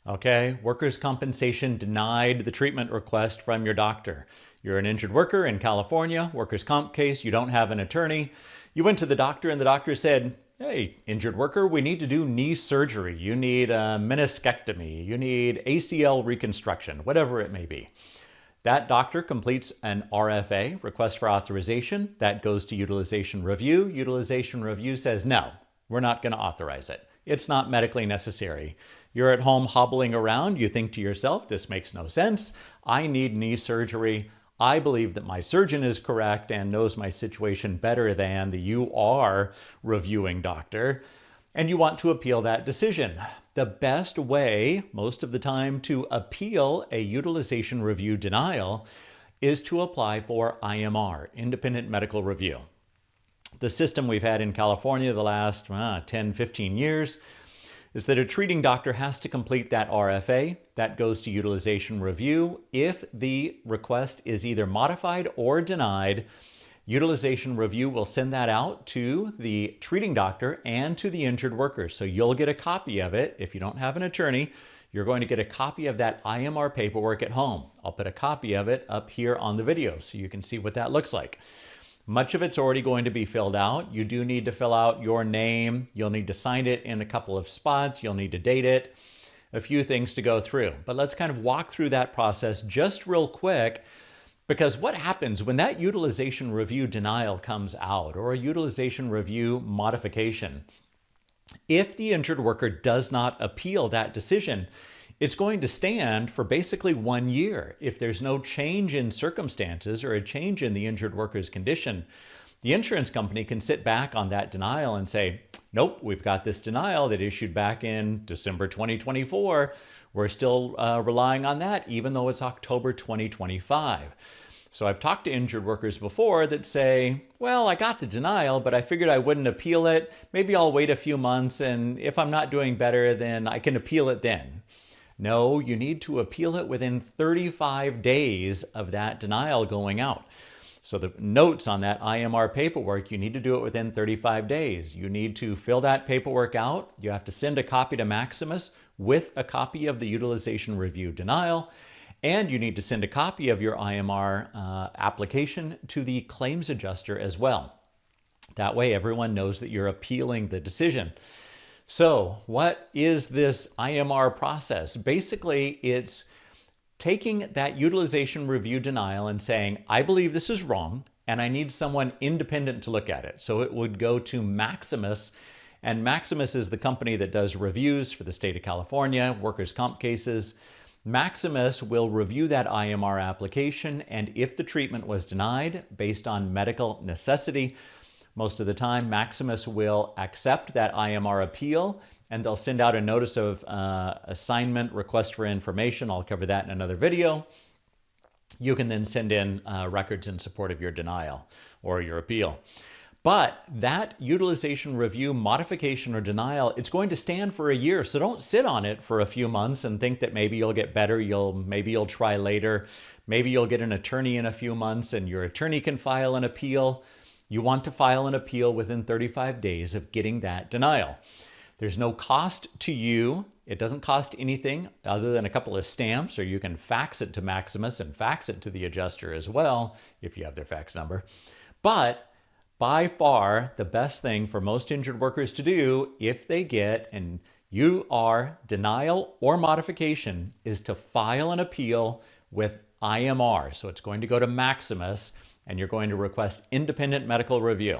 Okay, workers' compensation denied the treatment request from your doctor. You're an injured worker in California, workers' comp case, you don't have an attorney. You went to the doctor and the doctor said, hey, injured worker, we need to do knee surgery. You need a meniscectomy. You need ACL reconstruction, whatever it may be. That doctor completes an RFA, request for authorization. That goes to utilization review. Utilization review says, no, we're not going to authorize it. It's not medically necessary. You're at home hobbling around. You think to yourself, this makes no sense. I need knee surgery. I believe that my surgeon is correct and knows my situation better than the UR reviewing doctor. And you want to appeal that decision. The best way, most of the time, to appeal a utilization review denial is to apply for IMR, independent medical review. The system we've had in California the last 10, 15 years is that a treating doctor has to complete that RFA. That goes to utilization review. If the request is either modified or denied, utilization review will send that out to the treating doctor and to the injured worker. So you'll get a copy of it. If you don't have an attorney, you're going to get a copy of that IMR paperwork at home. I'll put a copy of it up here on the video so you can see what that looks like. Much of it's already going to be filled out. You do need to fill out your name. You'll need to sign it in a couple of spots. You'll need to date it. A few things to go through. But let's kind of walk through that process just real quick, because what happens when that utilization review denial comes out, or a utilization review modification? If the injured worker does not appeal that decision, it's going to stand for basically 1 year. If there's no change in circumstances or a change in the injured worker's condition, the insurance company can sit back on that denial and say, nope, we've got this denial that issued back in December 2024. We're still relying on that, even though it's October 2025. So I've talked to injured workers before that say, well, I got the denial, but I figured I wouldn't appeal it. Maybe I'll wait a few months, and if I'm not doing better, then I can appeal it then. No, you need to appeal it within 35 days of that denial going out. So the notes on that IMR paperwork, you need to do it within 35 days. You need to fill that paperwork out. You have to send a copy to Maximus with a copy of the utilization review denial. And you need to send a copy of your IMR application to the claims adjuster as well. That way everyone knows that you're appealing the decision. So what is this IMR process? Basically, it's taking that utilization review denial and saying, I believe this is wrong, and I need someone independent to look at it. So it would go to Maximus, and Maximus is the company that does reviews for the state of California, workers' comp cases. Maximus will review that IMR application, and if the treatment was denied based on medical necessity, most of the time, Maximus will accept that IMR appeal, and they'll send out a notice of assignment, request for information. I'll cover that in another video. You can then send in records in support of your denial or your appeal. But that utilization review modification or denial, it's going to stand for a year. So don't sit on it for a few months and think that maybe you'll get better. Maybe you'll try later. Maybe you'll get an attorney in a few months and your attorney can file an appeal. You want to file an appeal within 35 days of getting that denial. There's no cost to you. It doesn't cost anything other than a couple of stamps, or you can fax it to Maximus and fax it to the adjuster as well, if you have their fax number. But by far, the best thing for most injured workers to do if they get an UR denial or modification is to file an appeal with IMR. So it's going to go to Maximus, and you're going to request independent medical review.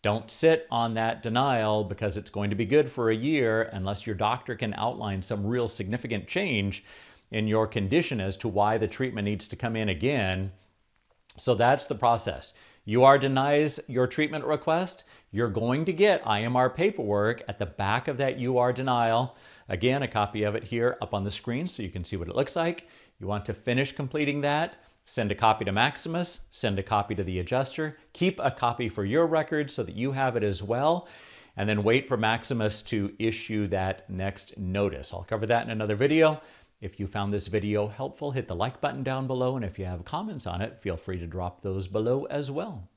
Don't sit on that denial because it's going to be good for a year unless your doctor can outline some real significant change in your condition as to why the treatment needs to come in again. So that's the process. UR denies your treatment request. You're going to get IMR paperwork at the back of that UR denial. Again, a copy of it here up on the screen so you can see what it looks like. You want to finish completing that. Send a copy to Maximus, send a copy to the adjuster, keep a copy for your records so that you have it as well, and then wait for Maximus to issue that next notice. I'll cover that in another video. If you found this video helpful, hit the like button down below, and if you have comments on it, feel free to drop those below as well.